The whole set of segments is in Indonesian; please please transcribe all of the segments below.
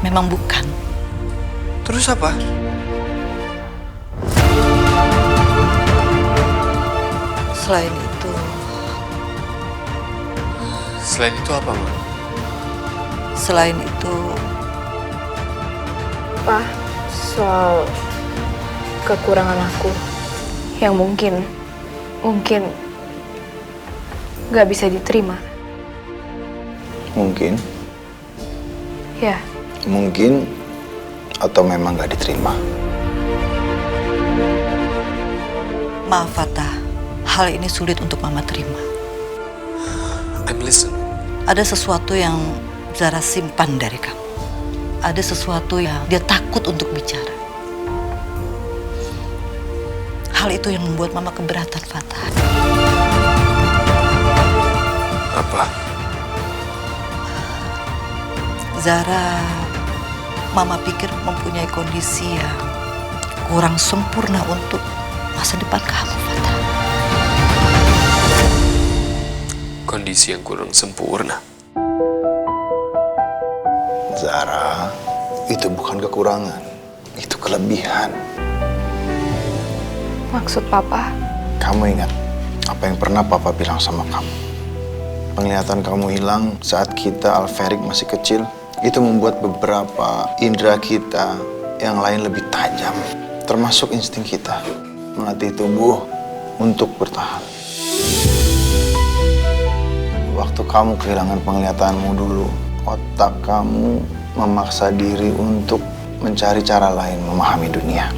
Memang bukan. Terus apa? Selain itu... Selain itu apa, Ma? Selain itu... Pak, soal kekurangan aku yang mungkin nggak bisa diterima. Mungkin, Ya, mungkin, atau memang gak diterima. Maaf, Fatah. Hal ini sulit untuk Mama terima. I'm listening. Ada sesuatu yang Zara simpan dari kamu. Ada sesuatu yang dia takut untuk bicara. Hal itu yang membuat Mama keberatan, Fatah. Apa? Zara, Mama pikir mempunyai kondisi yang kurang sempurna untuk masa depan kamu, Fatah. Kondisi yang kurang sempurna. Zara, itu bukan kekurangan, itu kelebihan. maksud Papa? Kamu ingat apa yang pernah Papa bilang sama kamu? Penglihatan kamu hilang saat kita Alferik masih kecil. Itu membuat beberapa indera kita yang lain lebih tajam. Termasuk insting kita melatih tubuh untuk bertahan. Waktu kamu kehilangan penglihatanmu dulu, otak kamu memaksa diri untuk mencari cara lain memahami dunia.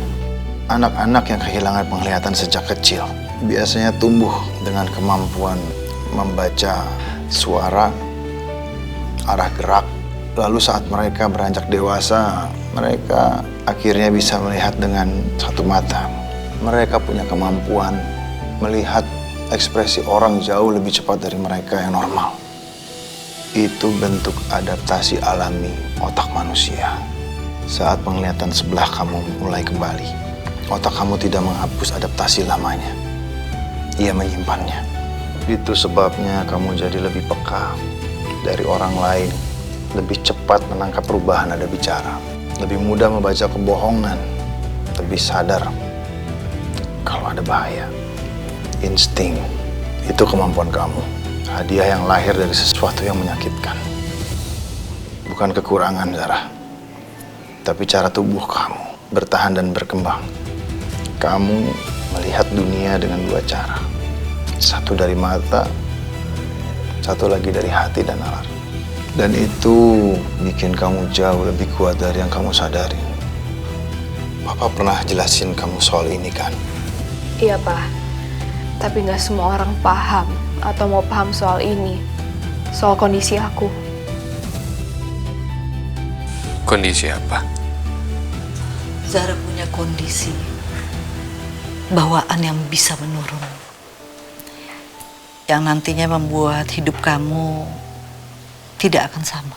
Anak-anak yang kehilangan penglihatan sejak kecil biasanya tumbuh dengan kemampuan membaca suara, arah gerak. Lalu saat mereka beranjak dewasa, mereka akhirnya bisa melihat dengan satu mata. Mereka punya kemampuan melihat ekspresi orang jauh lebih cepat dari mereka yang normal. Itu bentuk adaptasi alami otak manusia. Saat penglihatan sebelah kamu mulai kembali, otak kamu tidak menghapus adaptasi lamanya. Ia menyimpannya. Itu sebabnya kamu jadi lebih peka dari orang lain, lebih cepat menangkap perubahan nada bicara, lebih mudah membaca kebohongan, lebih sadar kalau ada bahaya. Insting, itu kemampuan kamu. Hadiah yang lahir dari sesuatu yang menyakitkan. Bukan kekurangan, Zara. Tapi cara tubuh kamu bertahan dan berkembang. Kamu melihat dunia dengan dua cara. Satu dari mata, satu lagi dari hati dan nalar. Dan itu bikin kamu jauh lebih kuat dari yang kamu sadari. Papa pernah jelasin kamu soal ini kan? Iya, Pak. Tapi nggak semua orang paham atau mau paham soal ini. Soal kondisi aku. Kondisi apa? Zara punya kondisi bawaan yang bisa menurun. Yang nantinya membuat hidup kamu tidak akan sama.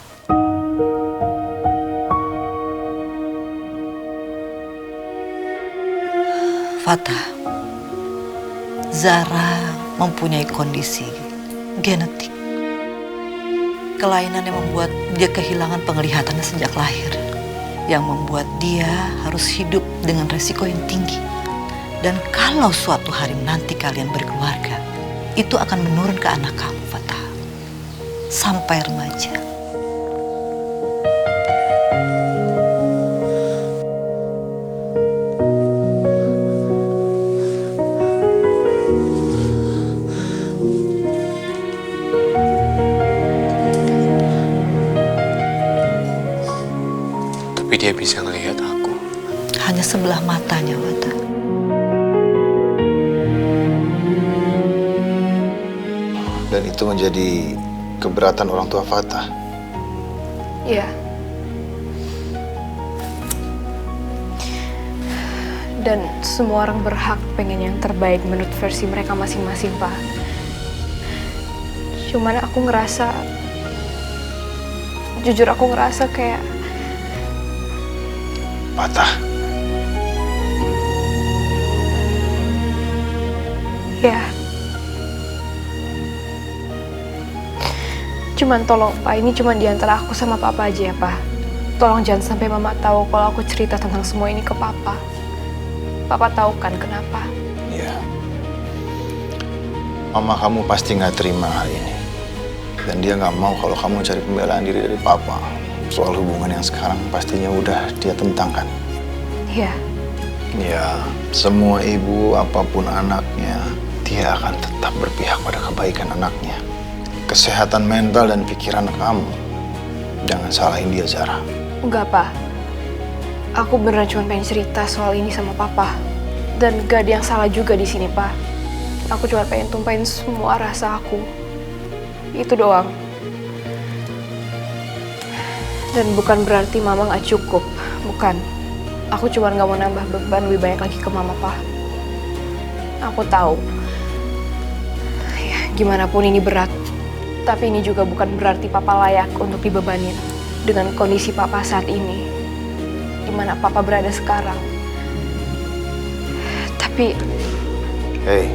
Fatah, Zara mempunyai kondisi genetik. Kelainan yang membuat dia kehilangan penglihatannya sejak lahir. Yang membuat dia harus hidup dengan resiko yang tinggi. Dan kalau suatu hari nanti kalian berkeluarga, itu akan menurun ke anak kamu, Fatah. Sampai remaja. Tapi dia bisa ngelihat aku. Hanya sebelah matanya, Fatah. Dan itu menjadi keberatan orang tua Fatah. Iya. Dan semua orang berhak pengen yang terbaik menurut versi mereka masing-masing, Pak. Cuman aku ngerasa, jujur aku ngerasa kayak Fatah, ya. Cuman tolong, Pak, ini cuma di antara aku sama Papa aja ya, Pak. tolong jangan sampai Mama tahu kalau aku cerita tentang semua ini ke Papa. Papa tahu kan kenapa? Iya. Mama kamu pasti nggak terima hal ini. Dan dia nggak mau kalau kamu cari pembelaan diri dari Papa. Soal hubungan yang sekarang pastinya udah dia tentangkan. Iya. Ya, semua ibu apapun anaknya, dia akan tetap berpihak pada kebaikan anaknya. Kesehatan mental dan pikiran kamu, jangan salahin dia, Zara. Enggak, Pak. Aku beneran cuma pengen cerita soal ini sama Papa. Dan gak ada yang salah juga di sini, Pak. Aku cuma pengen tumpahin semua rasa aku. Itu doang. Dan bukan berarti Mama gak cukup. Bukan. Aku cuma gak mau nambah beban lebih banyak lagi ke Mama, Pak. Aku tahu. Ya, gimana pun ini berat. Tapi ini juga bukan berarti Papa layak untuk dibebanin. Dengan kondisi Papa saat ini. Dimana Papa berada sekarang. Tapi... Hei,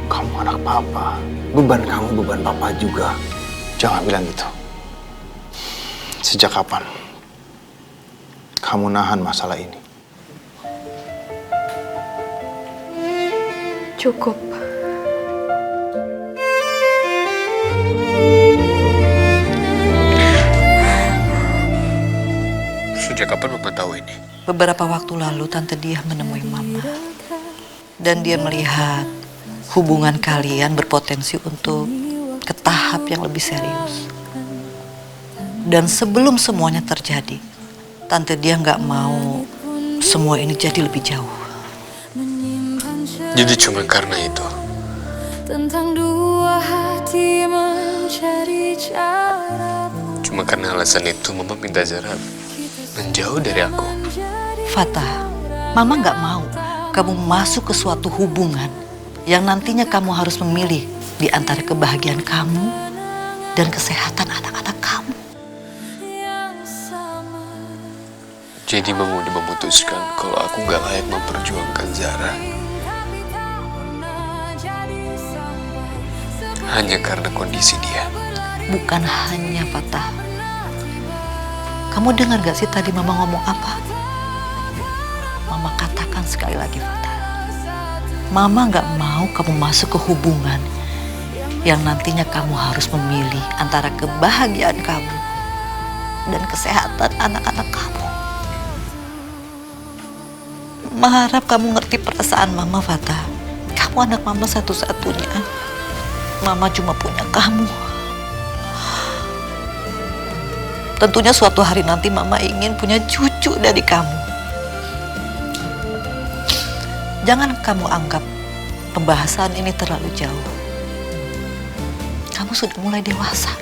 kamu anak Papa. Beban kamu beban Papa juga. Jangan bilang gitu. Sejak kapan kamu nahan masalah ini? cukup. Sejak kapan Mama tahu ini? Beberapa waktu lalu Tante Diah menemui Mama. Dan dia melihat hubungan kalian berpotensi untuk ke tahap yang lebih serius. Dan sebelum semuanya terjadi, Tante Diah nggak mau semua ini jadi lebih jauh. Jadi cuma karena itu. Tentang dua hati mencari cara. Cuma karena alasan itu Mama minta Zara menjauh dari aku. Fatah, Mama nggak mau kamu masuk ke suatu hubungan yang nantinya kamu harus memilih di antara kebahagiaan kamu dan kesehatan anak-anak kamu. Jadi Mama udah memutuskan kalau aku nggak layak memperjuangkan Zara. Hanya karena kondisi dia. Bukan hanya Fatah. Kamu dengar gak sih tadi Mama ngomong apa? Mama katakan sekali lagi, Fatah. Mama gak mau kamu masuk ke hubungan yang nantinya kamu harus memilih antara kebahagiaan kamu dan kesehatan anak-anak kamu. Mama harap kamu ngerti perasaan Mama, Fatah. Kamu anak Mama satu-satunya. Mama cuma punya kamu. Tentunya suatu hari nanti Mama ingin punya cucu dari kamu. Jangan kamu anggap pembahasan ini terlalu jauh. Kamu sudah mulai dewasa.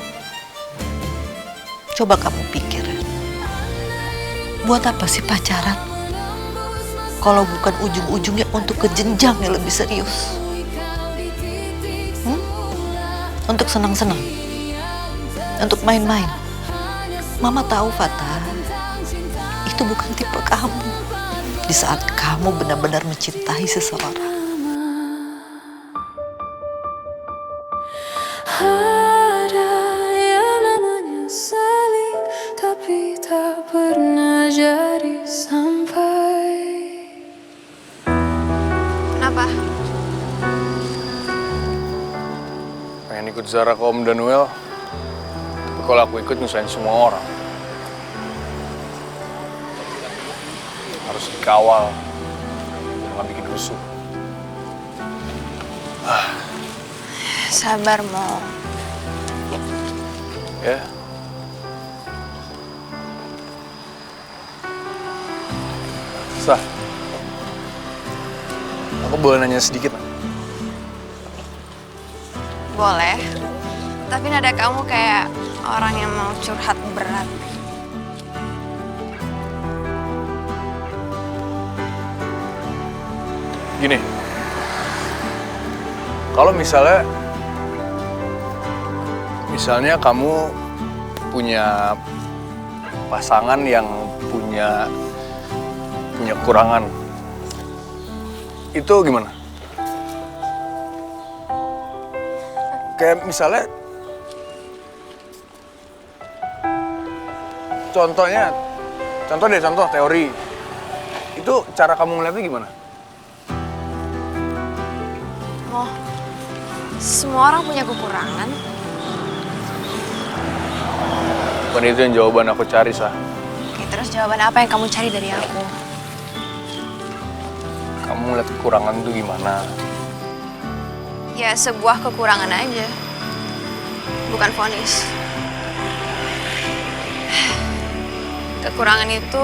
Coba kamu pikir. Buat apa sih pacaran? Kalau bukan ujung-ujungnya untuk ke jenjang yang lebih serius. Untuk senang-senang. Untuk main-main. Mama tahu, Fatah, itu bukan tipe kamu. Di saat kamu benar-benar mencintai seseorang. Ada yang namanya saling, tapi tak pernah jadi sampai. Kenapa? Pengen ikut Zara ke Om Danuel, tapi kalau aku ikut nyusahin semua orang. Harus dikawal, biar nggak bikin rusuh. Sabar, Mo. Ya. Sah, aku boleh nanya sedikit? Boleh, tapi nada kamu kayak orang yang mau curhat berat. Gini, kalau misalnya kamu punya pasangan yang punya kekurangan, itu gimana? Kayak misalnya contoh teori. Itu cara kamu ngeliatnya gimana? Oh, semua orang punya kekurangan. Bukan itu yang jawaban aku cari, Sah. Oke, terus jawaban apa yang kamu cari dari aku? Kamu ngeliat kekurangan itu gimana? Ya, sebuah kekurangan aja. Bukan vonis. Kekurangan itu